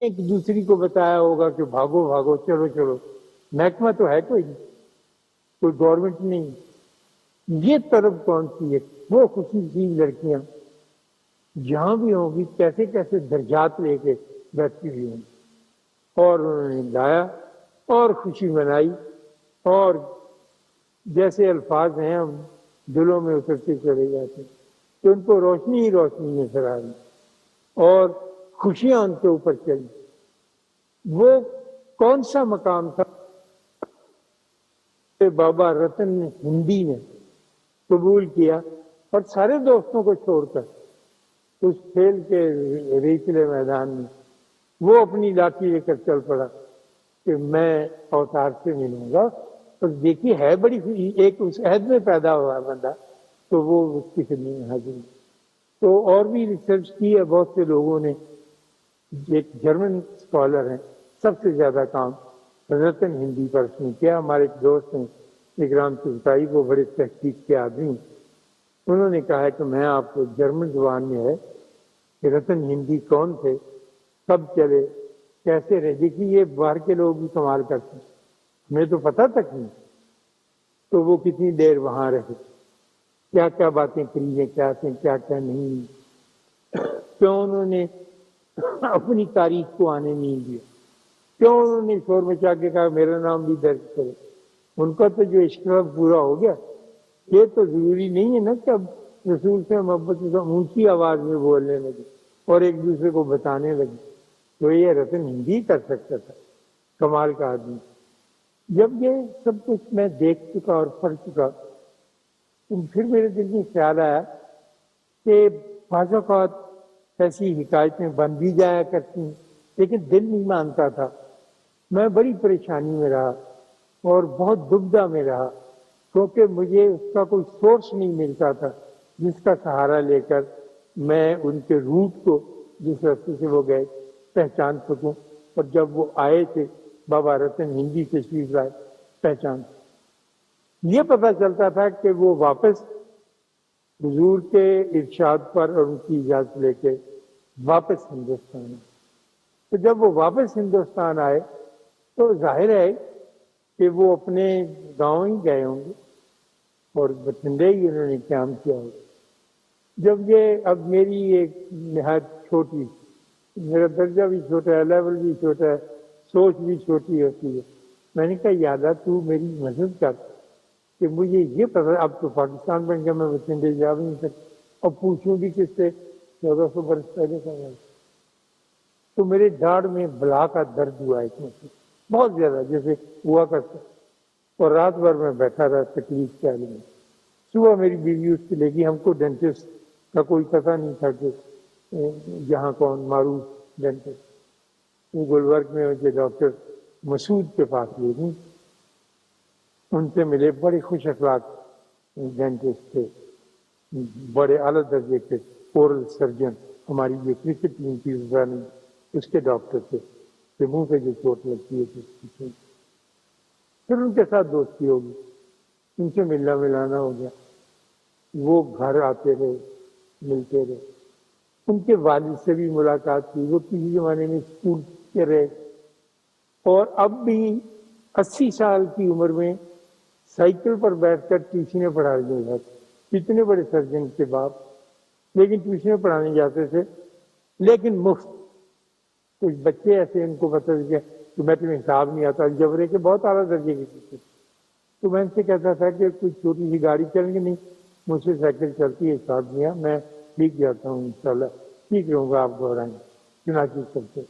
ایک دوسری کو بتایا ہوگا کہ بھاگو بھاگو چلو چلو، محکمہ تو ہے کوئی گورنمنٹ نہیں. یہ طرف کون سی ہے؟ وہ خوشی نصیب لڑکیاں جہاں بھی ہوں گی کیسے کیسے درجات لے کے بیٹھتی ہوئی ہوں، اور انہوں نے لایا اور خوشی منائی، اور جیسے الفاظ ہیں ہم دلوں میں اترتے چلے جاتے تو ان کو روشنی ہی روشنی نظر آ رہی اور خوشیاں ان کے اوپر چلی. وہ کون سا مقام تھا کہ بابا رتن ہندی نے قبول کیا اور سارے دوستوں کو چھوڑ کر اس کھیل کے ریتلے میدان میں وہ اپنی لاٹھی لے کر چل پڑا کہ میں اوتار سے ملوں گا. اور دیکھیے ہے بڑی ایک اس عہد میں پیدا ہوا بندہ تو وہ اس کی خدمت میں حاضر. تو اور بھی ریسرچ کی ہے بہت سے لوگوں نے. ایک جرمن اسکالر ہیں، سب سے زیادہ کام رتن ہندی پر اس نے کیا. ہمارے ایک دوست ہیں اکرام چغتائی، وہ بڑے تحقیق کے آدمی ہیں. انہوں نے کہا ہے کہ میں آپ کو جرمن زبان میں ہے کہ رتن ہندی کون تھے، کب چلے، کیسے رہے. دیکھیے یہ باہر کے لوگ بھی کمال کرتے ہیں، ہمیں تو پتہ تک نہیں. تو وہ کتنی دیر وہاں رہے، کیا کیا باتیں کری ہیں، کیا کیا نہیں. کیوں انہوں نے اپنی تاریخ کو آنے نہیں دیا، کیوں انہوں نے شور مچا کے کہا میرا نام بھی درج کرے. ان کا تو جو عشق پورا ہو گیا. یہ تو ضروری نہیں ہے نا کہ اب رسول سے محبت اونچی آواز میں بولنے لگے اور ایک دوسرے کو بتانے لگے. تو یہ رتن ہندی کر سکتا تھا، کمال کا آدمی. جب یہ سب کچھ میں دیکھ چکا اور پڑھ چکا تو پھر میرے دل میں خیال آیا کہ بعض اوقات ایسی حکایتیں بن بھی جایا کرتی ہیں لیکن دل نہیں مانتا تھا. میں بڑی پریشانی میں رہا اور بہت دبدہ میں رہا کیونکہ مجھے اس کا کوئی سورس نہیں ملتا تھا جس کا سہارا لے کر میں ان کے روٹ کو جس راستے سے وہ گئے پہچان سکوں. اور جب وہ آئے تھے بابا رتن ہندی تشریف لائے پہچان. یہ پتہ چلتا تھا کہ وہ واپس حضور کے ارشاد پر اور ان کی اجازت لے کے واپس ہندوستان آئے. تو جب وہ واپس ہندوستان آئے تو ظاہر ہے کہ وہ اپنے گاؤں ہی گئے ہوں گے اور بٹھنڈے ہی انہوں نے قیام کیا ہوگا. جب یہ اب میری ایک نہایت چھوٹی، میرا درجہ بھی چھوٹا ہے، لیول بھی چھوٹا ہے، سوچ بھی چھوٹی ہوتی ہے. میں نے کہا یادا تو میری مدد کر کہ مجھے یہ پتا. اب تو پاکستان بن گیا، میں بٹھنڈے جا بھی نہیں سکتا اور پوچھوں بھی کس سے. 1400 برس پہلے کا ہے. تو میرے داڑھ میں بلا کا درد ہوا اتنا بہت زیادہ جیسے ہوا کرتا. اور رات بھر میں بیٹھا رہا تکلیف کے عالم میں. صبح میری بیوی اس کے لے گی. ہم کو ڈینٹسٹ کا کوئی پتہ نہیں تھا کہ جہاں کون معروف ڈینٹسٹ. وہ گلبرگ میں مجھے ڈاکٹر مسعود کے پاس لے گئی. ان سے ملے، بڑے خوش اخلاق ڈینٹسٹ تھے، بڑے اعلیٰ درجے کے اورل سرجن. ہماری جو کرکٹ ٹیم تھی اس کے ڈاکٹر تھے کہ منہ پہ جو چوٹ لگتی ہے تو پھر ان کے ساتھ دوستی ہوگی، ان سے ملنا ملانا ہو گیا. وہ گھر آتے رہے، ملتے رہے. ان کے والد سے بھی ملاقات کی. وہ کسی زمانے میں اسکول کے رہے اور اب بھی 80 سال کی عمر میں سائیکل پر بیٹھ کر ٹیوشنیں پڑھا رہے تھے. اتنے بڑے سرجن کے باپ لیکن ٹیوشنیں پڑھانے جاتے تھے لیکن مفت. کچھ بچے ایسے ان کو پتہ چل گیا کہ میں تمہیں حساب نہیں آتا، جبرے کے بہت اعلیٰ درجے کے تھے. تو میں ان سے کہتا تھا کہ کوئی چھوٹی سی گاڑی چلیں گے. نہیں، مجھ سے سائیکل چلتی ہے حساب دیا، میں ٹھیک جاتا ہوں، انشاءاللہ ٹھیک رہوں گا، آپ گھبرائیں. چنانچہ چلتے.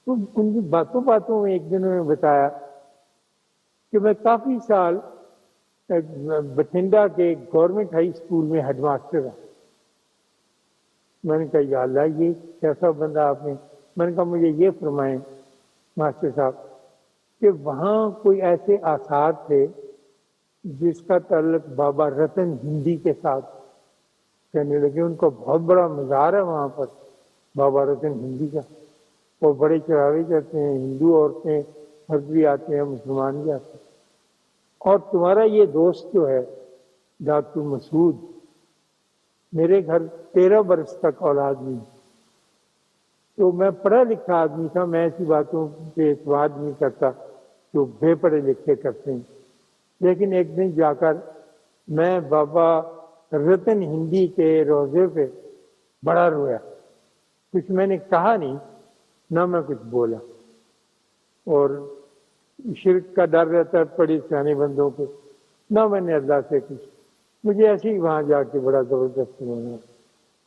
تو ان کی باتوں میں ایک دن انہوں نے بتایا کہ میں کافی سال بٹھنڈا کے گورنمنٹ ہائی اسکول میں ہیڈ ماسٹر رہا. میں نے کہا یا اللہ یہ کیسا بندہ آپ نے. میں نے کہا مجھے یہ فرمائیں ماسٹر صاحب کہ وہاں کوئی ایسے آثار تھے جس کا تعلق بابا رتن ہندی کے ساتھ. کہنے لگے ان کا بہت بڑا مزار ہے وہاں پر بابا رتن ہندی کا، اور بڑے چڑھاوے کرتے ہیں، ہندو عورتیں مرد بھی آتے ہیں، مسلمان بھی آتے ہیں. اور تمہارا یہ دوست جو ہے ڈاکٹر مسعود، میرے گھر 13 برس تک اولاد نہیں. تو میں پڑھا لکھا آدمی تھا، میں ایسی باتوں پہ اعتماد نہیں کرتا جو بے پڑھے لکھے کرتے ہیں. لیکن ایک دن جا کر میں بابا رتن ہندی کے روزے پہ بڑا رویا. کچھ میں نے کہا نہیں، نہ میں کچھ بولا. اور شرک کا ڈر رہتا ہے پڑی سیانے بندوں کو، نہ میں نے اللہ سے کچھ. مجھے ایسے ہی وہاں جا کے بڑا زبردست ہونا.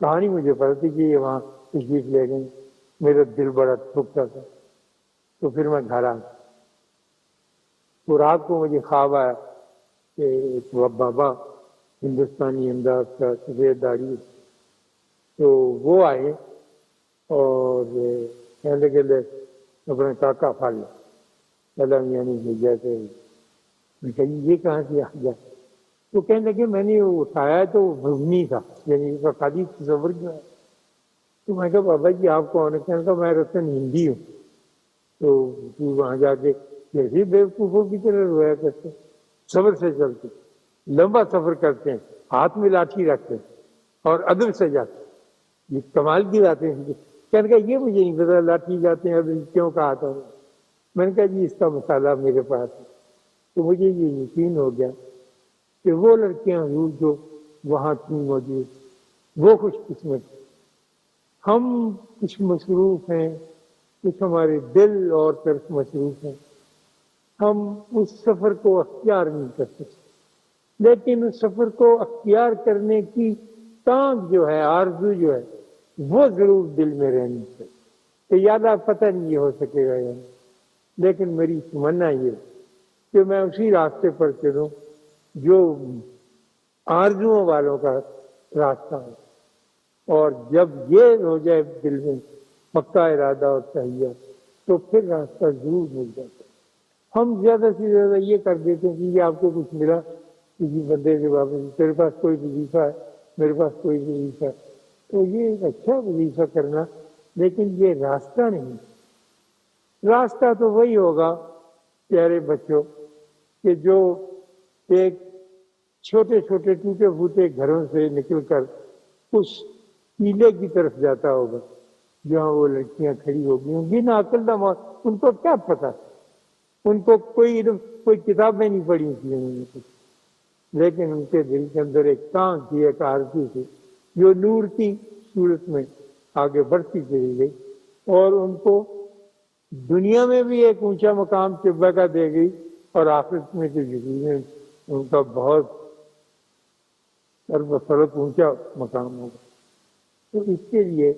کہانی مجھے پتا تھی کہ یہ وہاں تشریف لے گئے. میرا دل بڑا ٹوٹتا تھا. تو پھر میں گھر آ گیا. تو رات کو مجھے خواب آیا کہ ایک بابا ہندوستانی انداز کا سفید داڑھی، تو وہ آئے اور کہنے لگے اپنے کاکا پھاڑ لیا سلام، یعنی جیسے میں کہی یہ کہاں سے آ گیا. تو کہنے لگے میں نے اٹھایا تو وہ بھگنی تھا، یعنی خالی تصور کیا. تو میں کہا بابا جی آپ کون ہیں؟ کہنے لگا میں رتن ہندی ہوں. تو وہاں جا کے جیسے بیوقوفوں کی طرح رویا کرتے، صبر سے چلتے، لمبا سفر کرتے ہیں، ہاتھ میں لاٹھی رکھتے ہیں اور ادب سے جاتے ہیں. یہ کمال کی باتیں ہیں. کہنے کا یہ مجھے نہیں پتا لاٹھی جاتے ہیں ابھی کیوں کہا تھا. میں نے کہا جی اس کا مسئلہ میرے پاس ہے. تو مجھے یہ یقین ہو گیا کہ وہ لڑکیاں حضور جو وہاں تھیں موجود، وہ خوش قسمت. ہم کچھ مصروف ہیں، کچھ ہمارے دل اور طرف مصروف ہیں، ہم اس سفر کو اختیار نہیں کر سکتے. لیکن اس سفر کو اختیار کرنے کی تانگ جو ہے، آرزو جو ہے، وہ ضرور دل میں رہنی چاہیے. کہ یادہ پتہ نہیں یہ ہو سکے گا یا نہیں، لیکن میری تمنا یہ ہے کہ میں اسی راستے پر چلوں جو آرزوؤں والوں کا راستہ ہے. اور جب یہ ہو جائے دل میں پکا ارادہ اور تہیہ، تو پھر راستہ ضرور مل جاتا ہے. ہم زیادہ سے زیادہ یہ کر دیتے ہیں کہ یہ آپ کو کچھ ملا کسی بندے سے واپس، تیرے پاس کوئی وظیفہ ہے، میرے پاس کوئی وظیفہ ہے، تو یہ ایک اچھا وظیفہ کرنا، لیکن یہ راستہ نہیں. راستہ تو وہی ہوگا پیارے بچوں کہ جو ایک چھوٹے چھوٹے ٹوٹے پھوٹے گھروں سے نکل کر اس قلعے کی طرف جاتا ہوگا جہاں وہ لڑکیاں کھڑی ہوگی ہوں گی. نہ عقل نہ موت، ان کو کیا پتا، ان کو کوئی کتابیں نہیں پڑھی تھی انہوں نے کچھ، لیکن ان کے دل کے اندر ایک تانگ تھی، ایک آرزو تھی جو نور کی صورت میں آگے بڑھتی چلی گئی اور ان کو دنیا میں بھی ایک اونچا مقام طبع کا دے گئی اور آخرت میں جو ان کا بہت سربفرت اونچا مقام ہوگا. تو اس کے لیے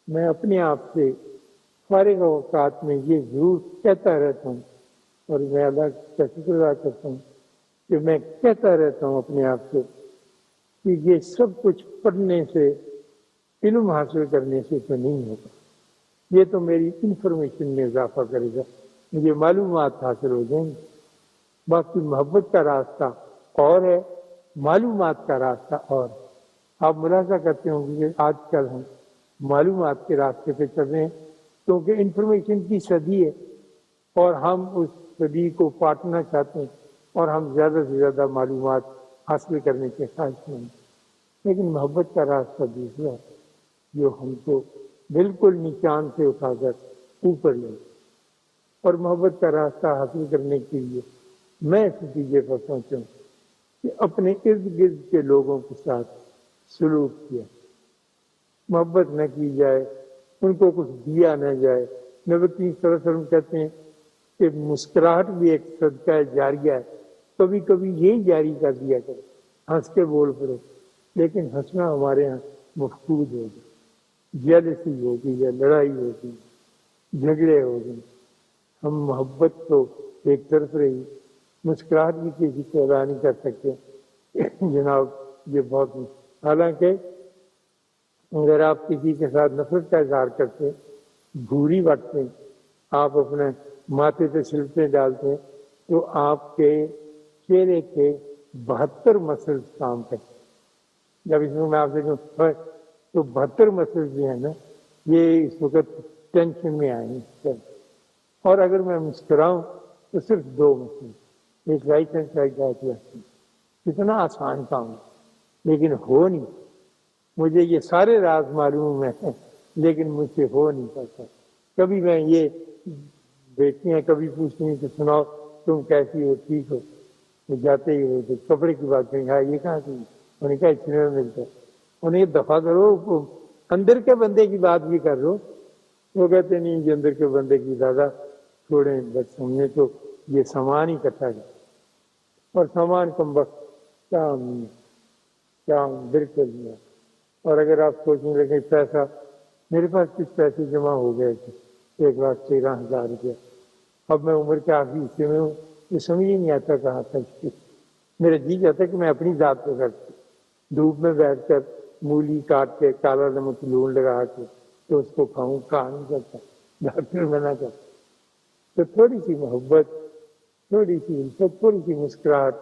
میں اپنے آپ سے فارغ اوقات میں یہ ضرور کہتا رہتا ہوں، اور میں اللہ کا شکر ادا کرتا ہوں کہ میں کہتا رہتا ہوں اپنے آپ سے کہ یہ سب کچھ پڑھنے سے، علم حاصل کرنے سے تو نہیں ہوگا. یہ تو میری انفارمیشن میں اضافہ کرے گا، مجھے معلومات حاصل ہو جائیں گی. باقی محبت کا راستہ اور ہے، معلومات کا راستہ اور. آپ ملاحظہ کرتے ہوں گے کہ آج کل ہم معلومات کے راستے پہ چل رہے ہیں کیونکہ انفارمیشن کی صدی ہے اور ہم اس صدی کو پاٹنا چاہتے ہیں اور ہم زیادہ سے زیادہ معلومات حاصل کرنے کے خواہش میں ہیں. لیکن محبت کا راستہ دوسرا ہے جو ہم کو بالکل نیچان سے اٹھا کر اوپر لے. اور محبت کا راستہ حاصل کرنے کے لیے میں اس نتیجے پر پہنچا ہوں کہ اپنے ارد گرد کے لوگوں کے ساتھ سلوک کیا، محبت نہ کی جائے، ان کو کچھ دیا نہ جائے. نبی کریم صلی اللہ علیہ وسلم کہتے ہیں کہ مسکراہٹ بھی ایک صدقہ جاریہ ہے. کبھی کبھی یہی جاری کر دیا کرے، ہنس کے بول پڑو. لیکن ہنسنا ہمارے یہاں مفقود ہو گیا، جیلسی ہوگی یا لڑائی ہوگی، جھگڑے ہو گئے. ہم محبت تو ایک طرف رہی، مسکراہٹ بھی کسی کو ادا نہیں کر سکتے. جناب یہ بہت، حالانکہ اگر آپ کسی کے ساتھ نفرت کا اظہار کرتے، بھوری بٹتے، آپ اپنے ماتھے پہ سلطیں ڈالتے، تو آپ کے چہرے کے 72 مسلز کام کرتے. جب اس میں آپ سے کہوں تو 72 مسلز جو ہے نا، یہ اس وقت ٹینشن میں آئے ہیں. اور اگر میں مسکراؤں تو صرف 2 مسلز، ایک رائٹ ہینڈ سائڈ کا ایک لیفٹ ہینڈ. کتنا آسان کام ہے، لیکن ہو نہیں. مجھے یہ سارے راز معلوم ہیں، لیکن مجھ سے ہو نہیں پاتا. کبھی میں یہ بیٹیاں کبھی پوچھتی ہیں کہ سناؤ تم کیسی ہو، ٹھیک ہو. وہ جاتے ہی ہوتے کپڑے کی بات کریں گے، یہ کہاں سے انہوں نے کہا اتنے میں ملتا ہے. انہیں دفاع کرو، اندر کے بندے کی بات بھی کر لو. وہ کہتے نہیں جی اندر کے بندے کی دادا چھوڑیں، بس ہم نے تو یہ سامان اکٹھا کیا. اور سامان کم وقت کام نہیں ہے، کام بالکل نہیں ہے. اور اگر آپ سوچنے لگے پیسہ، میرے پاس کچھ پیسے جمع ہو گئے تھے 1,13,000 روپیہ. اب میں عمر کے آخری حصے میں ہوں، یہ سمجھ ہی نہیں آتا کہاں تک. میرا جی چاہتا ہے کہ میں اپنی ذات کو کرتا، دھوپ میں بیٹھ کر مولی کاٹ کے کالا نمک لون لگا کے تو اس کو کھاؤں، کھا نہیں سکتا، ڈاکٹر منع کرتا. تو تھوڑی سی محبت، تھوڑی سی الفت، تھوڑی سی مسکراہٹ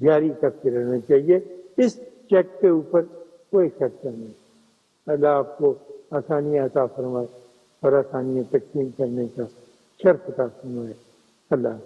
جاری کرتے رہنا چاہیے. اس چیک کے اوپر کوئی خرچہ نہیں. اللہ آپ کو آسانیاں عطا فرمائے اور آسانیاں تقسیم کرنے کا شرف عطا فرمائے. اللہ